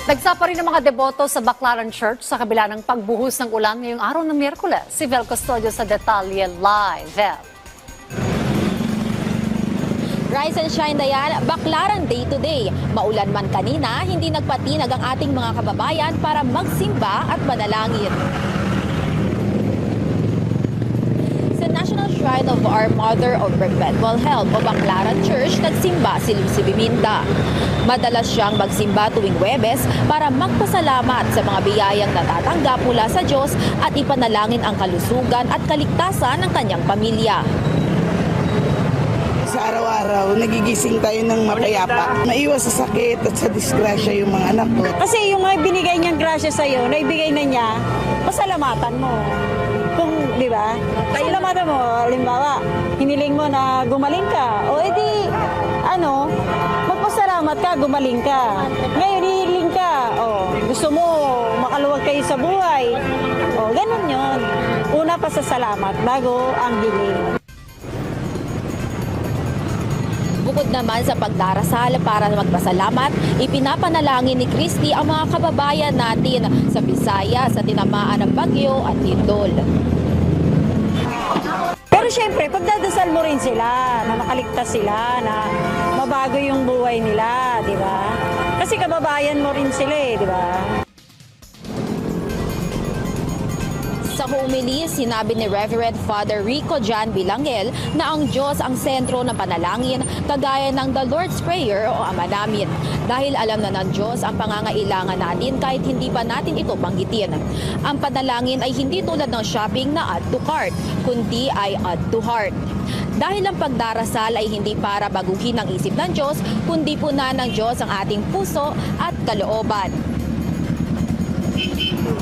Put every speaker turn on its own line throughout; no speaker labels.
Nagsapa rin ang mga deboto sa Baclaran Church sa kabila ng pagbuhos ng ulan ngayong araw ng Miyerkules. Si Vel Custodio sa detalye live. Vel.
Rise and shine, Dayan, Baclaran Day today. Maulan man kanina, hindi nagpatinag ang ating mga kababayan para magsimba at manalangin. Sa National Shrine of Our Mother of Perpetual Help o Baclaran Church, nagsimba si Lucy Biminda. Madalas siyang magsimba tuwing Huwebes para magpasalamat sa mga biyayang natatanggap mula sa Diyos at ipanalangin ang kalusugan at kaligtasan ng kanyang pamilya.
Sa araw-araw, nagigising tayo ng mapayapa. Maiwas sa sakit at sa disgrasya yung mga anak ko.
Kasi yung mga binigay niyang grasya sa'yo, naibigay na niya, pasalamatan mo. Kung, di ba? Pasalamatan mo, halimbawa, hiniling mo na gumaling ka. O edi, magpasalamat ka, gumaling ka. Ngayon, hihiling ka. O, gusto mo, makaluwag kayo sa buhay. O, ganun yun. Una pasasalamat bago ang hiling.
Bukod naman sa pagdarasal para magpasalamat, ipinapanalangin ni Christy ang mga kababayan natin sa Bisaya sa tinamaan ng bagyo at lindol.
Pero syempre, pagdadasal mo rin sila, na makaligtas sila, na mabago yung buhay nila, di ba? Kasi kababayan mo rin sila di ba?
Sa homily, sinabi ni Reverend Father Rico Jan Bilangel na ang Diyos ang sentro ng panalangin kagaya ng The Lord's Prayer o Ama Namin. Dahil alam na ng Diyos ang pangangailangan natin kahit hindi pa natin ito banggitin. Ang panalangin ay hindi tulad ng shopping na add to cart, kundi ay add to heart. Dahil ang pagdarasal ay hindi para baguhin ang isip ng Diyos, kundi puna ng Diyos ang ating puso at kalooban.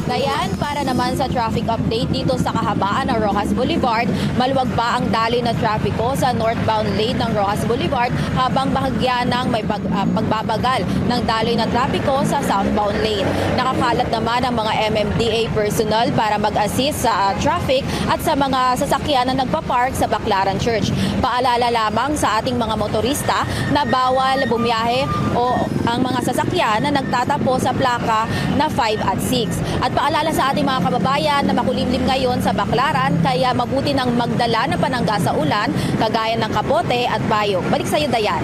Dayan, para naman sa traffic update dito sa kahabaan ng Rojas Boulevard, maluwag pa ang daloy na trapiko sa northbound lane ng Rojas Boulevard habang bahagya ng may pagbabagal ng daloy na trapiko sa southbound lane. Nakakalat naman ang mga MMDA personnel para mag-assist sa traffic at sa mga sasakyan na nagpa-park sa Baclaran Church. Paalala lamang sa ating mga motorista na bawal bumiyahe o ang mga sasakyan na nagtatapos sa plaka na 5 at 6. At paalala sa ating mga kababayan na makulimlim ngayon sa Baclaran, kaya mabuti nang magdala ng panangga sa ulan, kagaya ng kapote at bayog. Balik sa iyo, Dayan.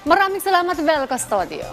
Maraming salamat, Vel Custodio.